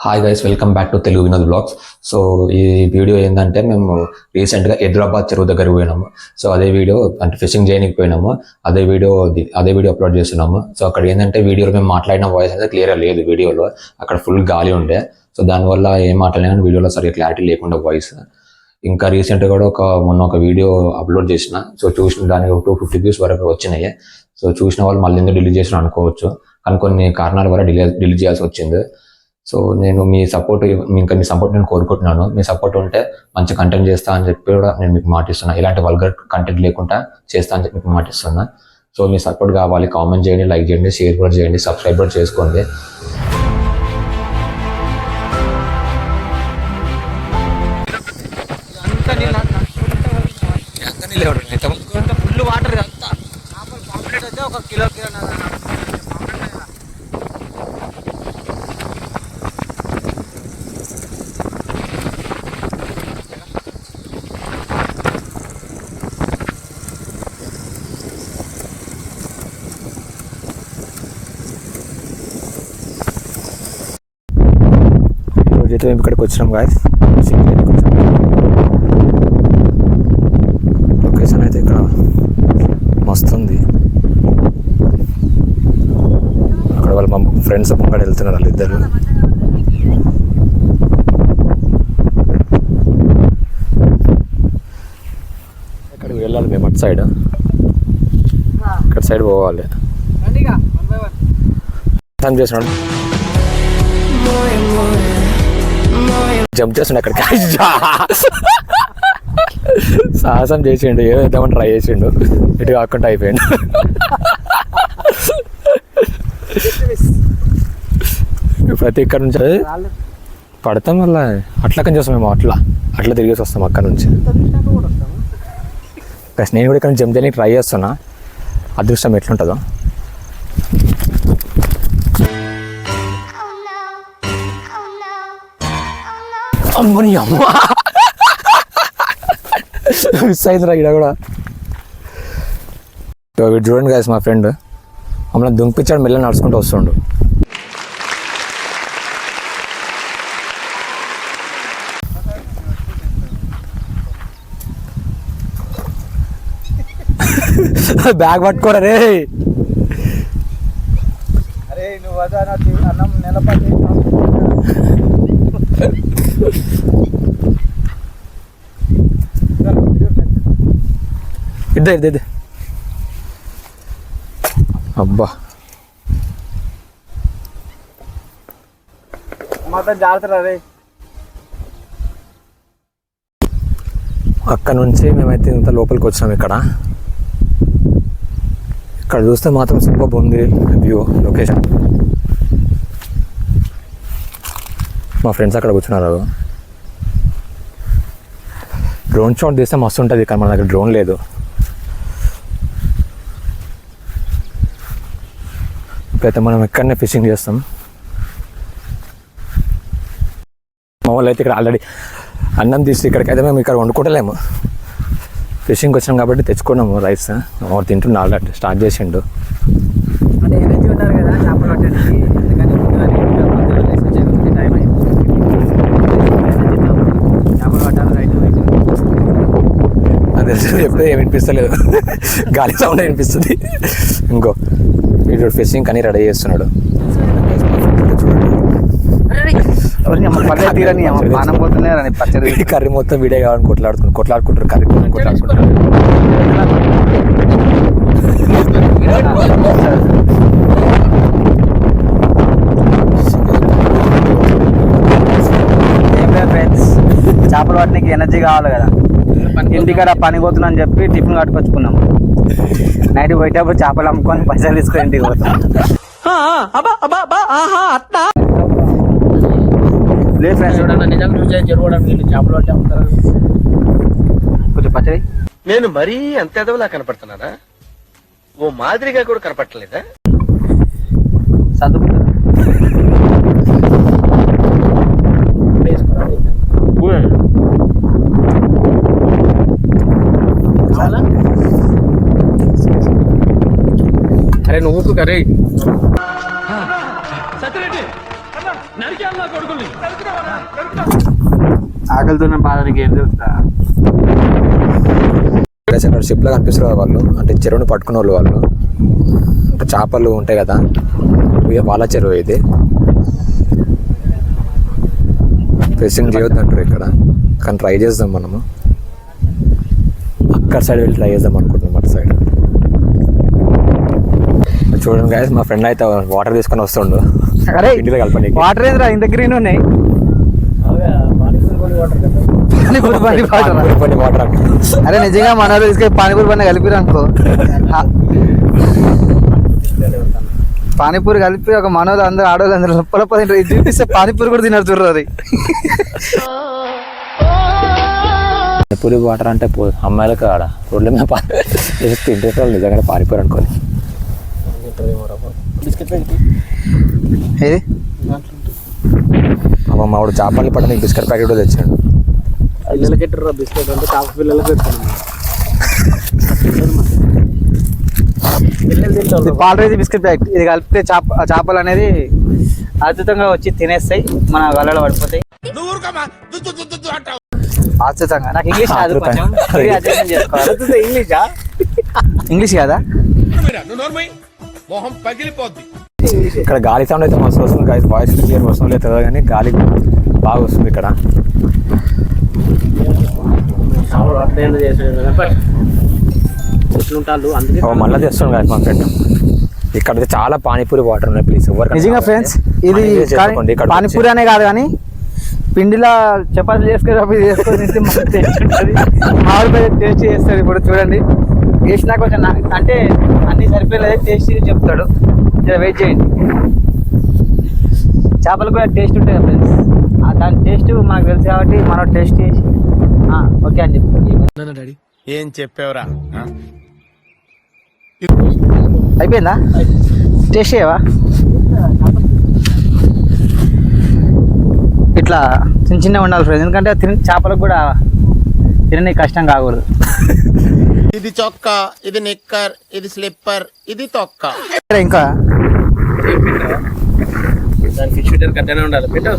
Hi guys, welcome back to Telugu Vinod vlogs. So ఈ video ఏంటంటే మేము రీసెంట్గా హైదరాబాద్ చెరువు దగ్గరికి పోయినాము. సో అదే వీడియో అంటే ఫిషింగ్ చేయడానికి పోయినాము. అదే వీడియో అప్లోడ్ చేస్తున్నాము. సో అక్కడ ఏంటంటే వీడియోలో మేము మాట్లాడిన వాయిస్ అయితే క్లియర్గా లేదు. వీడియోలో అక్కడ ఫుల్ గాలి ఉండే. సో దానివల్ల ఏం మాట్లాడినా వీడియోలో సరిగ్గా క్లారిటీ లేకుండా వాయిస్. ఇంకా రీసెంట్గా కూడా మొన్న ఒక వీడియో అప్లోడ్ చేసిన. సో చూసిన దానికి 250 views వరకు వచ్చినాయి. సో చూసిన వాళ్ళు మళ్ళీ ఎందుకు డిలీట్ చేసిన అనుకోవచ్చు, కానీ కొన్ని కారణాల వల్ల డిలీట్ చేయాల్సి వచ్చింది. సో నేను మీ సపోర్ట్ నేను కోరుకుంటున్నాను. మీ సపోర్ట్ ఉంటే మంచి కంటెంట్ చేస్తా అని చెప్పి కూడా నేను మీకు మాటిస్తున్నా. ఇలాంటి వల్గర్ కంటెంట్ లేకుండా చేస్తా అని చెప్పి మీకు మాటిస్తున్నా. సో మీ సపోర్ట్ కావాలి. కామెంట్ చేయండి, లైక్ చేయండి, షేర్ కూడా చేయండి, సబ్స్క్రైబ్ కూడా చేసుకోండి. ఫుల్ వాటర్ అంతా పాంప్లెట్ అయితే ఒక కిలో రోజైతే మేము ఇక్కడికి వచ్చినాం గాయస్. లొకేషన్ అయితే ఇక్కడ మస్తుంది. అక్కడ వాళ్ళ మా ఫ్రెండ్స్ ముంగడ వెళ్తున్నారు వాళ్ళిద్దరు. ఇక్కడికి వెళ్ళాలి మేము అటు సైడ్, ఇక్కడ సైడ్ పోవాలి. చేసినాడు జంప్ చేస్తుండే అక్కడికి. సాహసం చేసిండు, ఏమేద్దామని ట్రై చేసిండు, ఇటు కాకుండా అయిపోయిండు. ప్రతి ఇక్కడ నుంచి పడతాం వల్ల అట్లకని చేస్తాం మేము. అట్లా తిరిగేసి వస్తాం అక్కడ నుంచి. ప్లస్ నేను కూడా ఇక్కడ జంప్ చేయడానికి ట్రై చేస్తున్నా. అదృష్టం ఎట్లుంటుందో. అమ్మని అమ్మ మిస్ అయిందిరా ఇక్కడ కూడా. వీడు చూడండి గాయస్, మా ఫ్రెండ్ మమ్మల్ని దుంపించాడు, మెల్ల నడుచుకుంటూ వస్తుండు. బ్యాగ్ పట్టుకోరా రే. అరే నువ్వు అన్నం నిలబడి ఇద్దే అబ్బా మాత్రం జాగ్రత్త రే. అక్కడ నుంచి మేమైతే ఇంత లోపలికి వచ్చినాం. ఇక్కడ చూస్తే మాత్రం సూపర్ ఉంది వ్యూ, లొకేషన్. మా ఫ్రెండ్స్ అక్కడ కూర్చున్నారు. డ్రోన్ షాట్ తీస్తే మస్తు ఉంటుంది, కానీ మన దగ్గర డ్రోన్ లేదు. ఇప్పుడైతే మనం ఇక్కడనే ఫిషింగ్ చేస్తాం. మా వాళ్ళు అయితే ఇక్కడ ఆల్రెడీ అన్నం తీసి ఇక్కడికైతే మేము ఇక్కడ వండుకోవట్లేము. ఫిషింగ్కి వచ్చినాం కాబట్టి తెచ్చుకున్నాము రైస్. వాడు తింటున్నా, ఆల్రెడీ స్టార్ట్ చేసిండు. అంటే ఎనర్జీ ఉన్నారు కదా చేపలు పట్టడానికి, అందుకని టైం అయింది. చేపలు పట్టాలి రైట్. అది చెప్తే ఏమి వినిపిస్తలేదు, గాలి సౌండ్ వినిపిస్తుంది. ఇంకో వీడు ఫిషింగ్ కానీ రెడీ చేస్తున్నాడు. కర్రీ మొత్తం వీడియో కావాలని కొట్లాడుకుంటారు. కర్రీ కొట్లాడుకుంటారు. చేపలు పట్టడానికి ఎనర్జీ కావాలి కదా. ఇంటికాడ పని పోతున్నా అని చెప్పి టిఫిన్ కట్టుకొచ్చుకున్నాం. నైట్ పోయేటప్పుడు చేపలు అమ్ముకొని పైసలు తీసుకొని ఇంటికి పోతాం. లేదు ఫ్రెండ్స్, చేపలు పట్టే అమ్ముతారు. కొంచెం పచ్చడి. నేను మరీ అంత ఎదవలా కనపడుతున్నానా? ఓ మాదిరిగా కూడా కనపడలేదా? సర్దుకుంటారా? అరే నువ్వు కర్రీ సత్యరెడ్డి ఆకలితో బాధకి ఏం తెలుస్తా. అక్కడ షిప్లో కనిపిస్తారు వాళ్ళు, అంటే చెరువుని పట్టుకునే వాళ్ళు. అంటే చేపలు ఉంటాయి కదా, వాళ్ళ చెరువు ఇది. ఫిషింగ్ చేయొద్దు అంటారు ఇక్కడ, కానీ ట్రై చేద్దాం మనము. అక్కడ సైడ్ వెళ్ళి ట్రై చేద్దాం అనుకుంటున్నాం, అటు సైడ్. చూడండి గైస్, మా ఫ్రెండ్ అయితే వాటర్ తీసుకొని వస్తుండు. అరే ఇంటిలో కలపండి. వాటర్ ఏంద్రా ఇంత గ్రీన్ ఉన్నాయి? వాటర్ అరే నిజంగా మన వాళ్ళు తీసుకెళ్ళి పానీపూరి పని కలిపిరు అనుకో, పానీపూరి కలిపి ఒక మనోళ్ళు అందరూ ఆడవాళ్ళు అందరూ లోపల ఇది చూపిస్తే పానీపూరి కూడా తిన్నారు చూడరు. అది పానీపూరి వాటర్ అంటే అమ్మాయిలకు ఆడ రోడ్ల మీద తింటే వాళ్ళు నిజంగా పానీపూరి అనుకోని. ఏది అమ్మ మావాడు చేపలు పట్టడానికి బిస్కెట్ ప్యాకెట్ కూడా తెచ్చాడు. బిస్కెట్ అంటే కాఫీ పిల్లలకి పాలరేజీ బిస్కెట్ ప్యాకెట్. ఇది కలిపితే చేపలు అనేది అద్భుతంగా వచ్చి తినేస్తాయి, మన గలలో పడిపోతాయి. అద్భుతంగా. నాకు ఇంగ్లీష్ రాదు, కొంచెం అధ్యయనం చేసుకోవాలి. ఇంగ్లీష్ కదా. ఇక్కడ గాలి సౌండ్ అయితే మస్తు వస్తుంది గాయస్, వాయిస్ క్లియర్ వస్తుంది లేదు కానీ గాలి బాగా వస్తుంది ఇక్కడ. మళ్ళీ తెస్తున్నాం గాయస్ మా ఫ్రెండ్. ఇక్కడ చాలా పానీపూరి వాటర్ ఉన్నాయి, ప్లీజ్ ఎవరు నిజంగా ఫ్రెండ్స్. ఇది పానీపూరి అనే కాదు కానీ పిండిలా చపాతీలు చేసుకొని తింటే మనకు టేస్ట్ ఉంటుంది. మామిడిపై టేస్ట్ చేస్తాడు. ఇప్పుడు చూడండి వేసినా కొంచెం అంటే అన్ని సరిపోయలేదు, టేస్ట్ చెప్తాడు. వెయిట్ చేయండి. చేపలు కూడా టేస్ట్ ఉంటాయి కదా ఫ్రెండ్స్, దాని టేస్ట్ మనకు తెలుసు కాబట్టి మనం టేస్ట్ చేసి ఓకే అని చెప్తాడు. ఏం చెప్పావురా? అయిపోయిందా? టేస్ట్ చేయవా? ఇట్లా చిన్న చిన్న ఉండాలి ఫ్రెండ్స్, ఎందుకంటే చేపలకు కూడా తినని కష్టం కాకూడదు. ఇది చొక్కా, ఇది నిక్కర్, ఇది స్లిప్పర్, ఇది తొక్క. ఇంకా ఫిష్ ఫిటర్ కట్టనే ఉండాలి. పెట్టు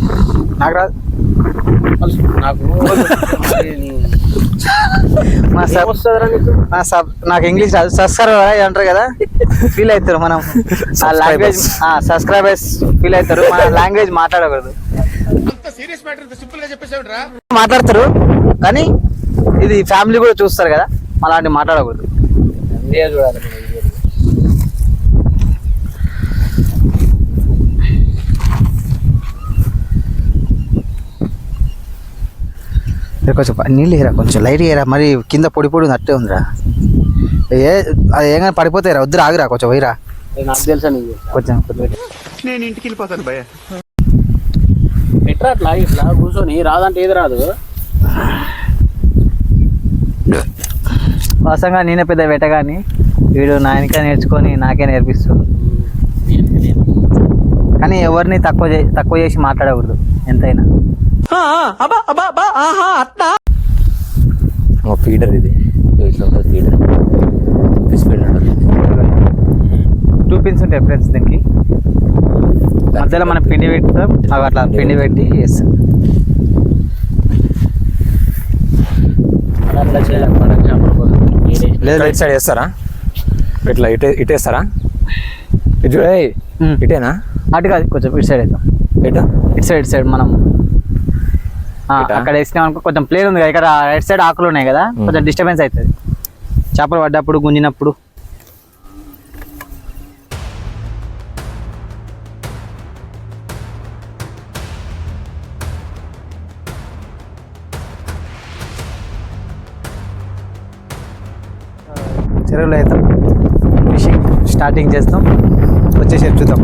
నాకు రాదు. నాకు ఇంగ్లీష్ రాదు. సబ్స్క్రైబర్ అంటారు కదా, ఫీల్ అవుతారు మనం. ఆ లాంగ్వేజ్ సబ్స్క్రైబర్స్ ఫీల్ అవుతారు, మన లాంగ్వేజ్ మాట్లాడకూడదు. మాట్లాడతారు కానీ ఇది ఫ్యామిలీ కూడా చూస్తారు కదా, అలాంటి మాట్లాడకూడదు. చూడాలి. కొంచెం నీళ్ళు వేయరా, కొంచెం లైట్ వేయరా. మరి కింద పొడి పొడి అట్టే ఉందిరా. అది ఏమైనా పడిపోతాయిరా, వద్దురా ఆగిరా, కొంచెం వేయరా. నాకు తెలుసా నీకు కొంచెం నేను ఇంటికి వెళ్ళిపోతాను భయ. పెట్టరా అట్లా ఇట్లా కూర్చొని, రాదంటే ఏది రాదు. వాస్తవంగా నేనే పెద్ద వెటగాని, వీడు నాయనక నేర్చుకొని నాకే నేర్పిస్తుంది. కానీ ఎవరిని తక్కువ చేసి మాట్లాడకూడదు ఎంతైనా. ఫీడర్ ఇది ఫీడర్, ఫిష్ ఫీడర్. 2 పిన్స్ ఉంటాయి ఫ్రెండ్స్ దీనికి. మధ్యలో మనం పిండి పెడతాం, అవి అట్లా పిండి పెట్టి వేస్తాం. లేదు రైట్ సైడ్ వేస్తారా? ఇట్లా ఇటేస్తారా? ఇటేనా? అటు కాదు, కొంచెం ఇటు సైడ్ వేద్దాం. ఇటు సైడ్ మనం అక్కడ వేసినాం అనుకో, కొంచెం ప్లేన్ ఉంది కదా, ఇక్కడ రైట్ సైడ్ ఆకులు ఉన్నాయి కదా, కొంచెం డిస్టర్బెన్స్ అవుతుంది చేపలు పడ్డప్పుడు, గుంజినప్పుడు. చెరువులో అవుతాం, ఫిషింగ్ స్టార్టింగ్ చేస్తాం, వచ్చేసి చూద్దాం.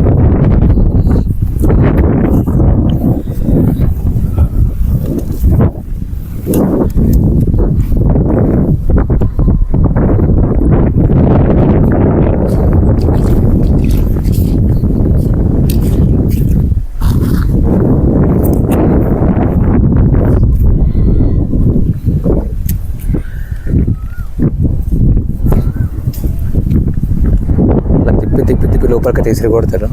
తిప్పి లోపలికి తీసుకు కొడతారు.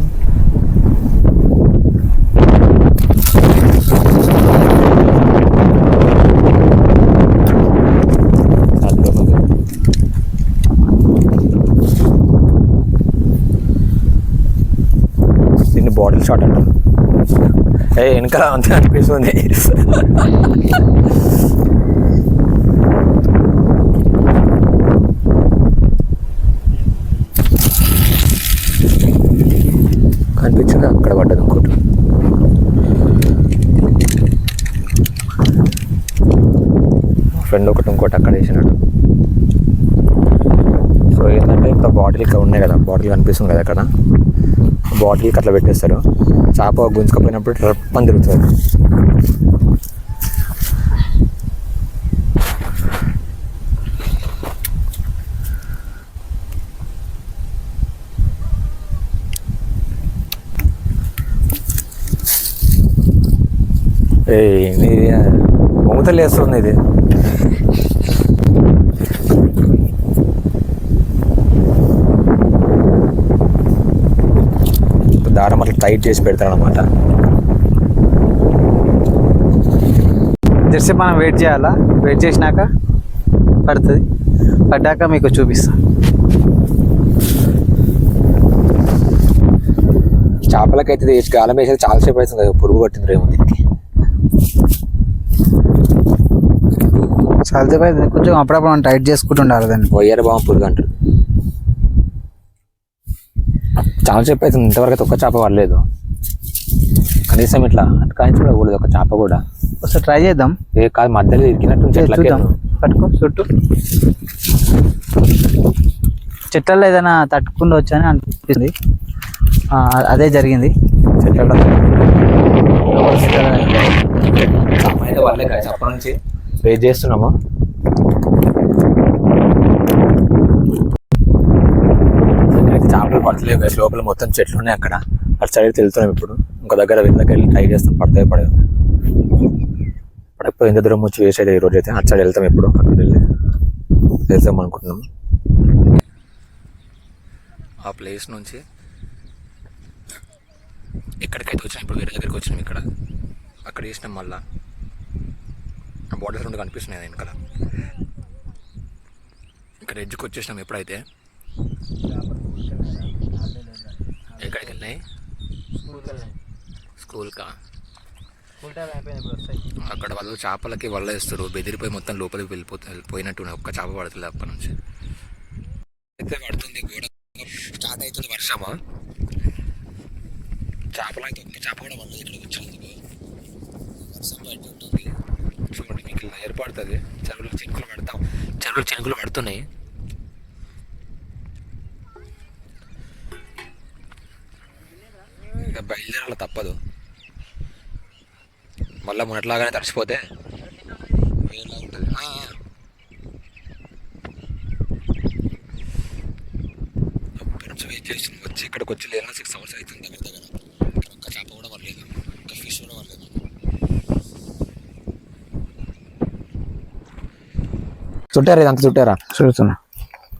వెనకాల అంతే అనిపిస్తుంది. కనిపించింది అక్కడ పడ్డది ఇంకోటి. ఫ్రెండ్ ఒకటి ఇంకోటి అక్కడ వేసినాడు. సో ఏంటంటే ఇప్పుడు బాటిల్ ఇక్కడ ఉన్నాయి కదా, బాటిల్ కనిపిస్తుంది కదా అక్కడ, బాటిల్కి అట్లా పెట్టేస్తారు. చేప గుంజుకపోయినప్పుడు రప్పని తిరుగుతుంది. ఇది పొంగుతలు వేస్తుంది ఇది. దారం అట్లా టైట్ చేసి పెడతారు అనమాట. జెర్సీ మనం వెయిట్ చేయాలా, వెయిట్ చేసినాక పడుతుంది, పడ్డాక మీకు చూపిస్తా. చేపలకైతే వేసి గాలం వేసేది చాలాసేపు అవుతుంది కదా, పురుగు పట్టింది రేమో దీనికి. చాలాసేపు అవుతుంది, కొంచెం అప్పుడప్పుడు మనం టైట్ చేసుకుంటుండాలి దాన్ని. వయ్యారు బాగా పురుగు అంటారు. చాలాసేపు అవుతుంది, ఇంతవరకు అయితే ఒక్క చేప పడలేదు. కనీసం ఇట్లా అటుకాయించి కూడా కూడదు ఒక చేప కూడా. ఒకసారి ట్రై చేద్దాం. ఏ కాదు మధ్యలో ఇరికినట్టు చూద్దాం, పట్టుకో చుట్టూ. చెట్లలో ఏదైనా తట్టుకుండా వచ్చని అనిపిస్తుంది. అదే జరిగింది. చెట్ల అయితే వాళ్ళే కదా అప్పటి నుంచి వెయిట్ చేస్తున్నాము. అయితే చేపలు పట్టలేవు కదా, లోపల మొత్తం చెట్లు ఉన్నాయి అక్కడ. అటు సైడ్ వెళ్తున్నాం ఇప్పుడు. ఇంకో దగ్గర వెళ్ళి ట్రై చేస్తాం, పడతాయి పడవు. పడకపోతే ఎంత దూరం వచ్చి వేసేది ఈ రోజు అయితే. అటు సైడ్ వెళ్తాం ఇప్పుడు, అక్కడ వెళ్ళి వెళ్తాం అనుకుంటున్నాం. ఆ ప్లేస్ నుంచి ఎక్కడికైతే వచ్చినాం ఇప్పుడు, వేరే దగ్గరికి వచ్చినాం. ఇక్కడ అక్కడ వేసినాం, మళ్ళీ ఆ బార్డర్స్ రెండు కనిపిస్తున్నాయి వెనకాల. ఇక్కడ ఎడ్జ్కి వచ్చేసినాం ఎప్పుడైతే. ఎక్కడికి వెళ్ళినాయి? స్కూల్కా. అక్కడ వాళ్ళు చేపలకి వల్ల వేస్తారు, బెదిరిపోయి మొత్తం లోపలికి వెళ్ళిపోయినట్టు ఒక్క చేప పడుతుంది అప్పటి నుంచి. అయితే పడుతుంది, గోడ స్టార్ట్ అవుతుంది వర్షమా. చేపలు అయితే ఒక్క చేప కూడా పడలేదు ఇక్కడ వచ్చినందుకు. వర్షం బయట ఉంటుంది చూడండి, మీకు ఇలా ఏర్పడుతుంది. చెరువులకు చినుకులు పడుతున్నాయి. ఇక బయలుదేరాలి తప్పదు. మళ్ళీ మొన్నట్లాగానే తడిచిపోతే వేరేలా ఉంటుంది. అప్పటి నుంచి వెయిట్ చేసి వచ్చి ఇక్కడికి వచ్చి లేనా 6 hours అవుతుంది దగ్గర దగ్గర. ఇక్కడ ఒక్క చేప కూడా పడలేదు, ఒక్క ఫిష్ కూడా పడలేదు. చుట్టారా ఇదంతా? చుట్టారా? చూస్తున్నా.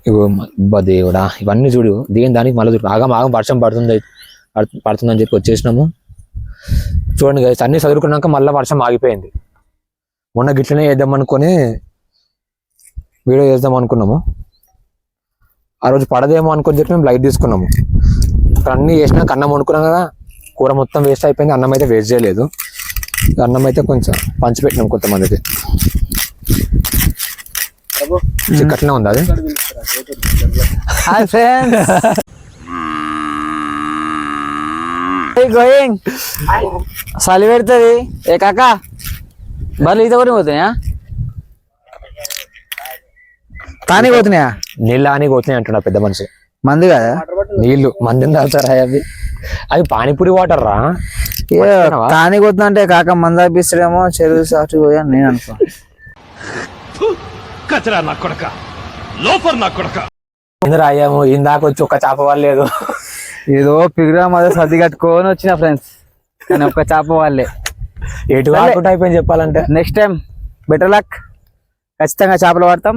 ఇగో దేవుడా, ఇవన్నీ చూడు. దానికి మళ్ళీ చూడు, ఆగం వర్షం పడుతుందని చెప్పి వచ్చేసినాము. చూడండి గైస్, అన్ని చదువుకున్నాక మళ్ళీ వర్షం ఆగిపోయింది. మొన్న గిట్లనే వేద్దాం అనుకొని వీడియో చేద్దాం అనుకున్నాము. ఆ రోజు పడదేమో అనుకొని చెప్పి మేము లైట్ తీసుకున్నాము. అక్కడ అన్నీ వేసినాక అన్నం వండుకున్నాం కదా, కూర మొత్తం వేస్ట్ అయిపోయింది. అన్నం అయితే వేస్ట్ చేయలేదు. అన్నం అయితే కొంచెం పంచిపెట్టినాం కొంతమందికి. చిక్కట్లనే ఉంది అది. హాయ్ ఫ్రెండ్స్, గోయింగ్ చలి పెడుతుంది. ఏ కాక బర్రెలు ఈత కూడా పోతున్నాయా? తానికి పోతున్నాయా? నీళ్ళు అని పోతున్నాయి అంటున్నా పెద్ద మనిషి. మంది కదా నీళ్ళు, మందిని తాగుతారా అవి? అవి పానీపూరి వాటర్ రా. తానికి పోతున్నా అంటే కాక మంది ఆపిస్తాడేమో చెరువు సాక్షి పోయా నేను అనుకో. రాయాము ఇందాక వచ్చి ఒక్క చేప వాళ్ళలేదు. ఏదో పిగురా మధ్య సర్ది కట్టుకొని వచ్చిన ఫ్రెండ్స్, కానీ ఒక్క చేప వాళ్ళే. ఎటు ఆడుకుంటూ అయిపోయింది చెప్పాలంటే. నెక్స్ట్ టైం బెటర్ లక్, ఖచ్చితంగా చేపలు పడతాం.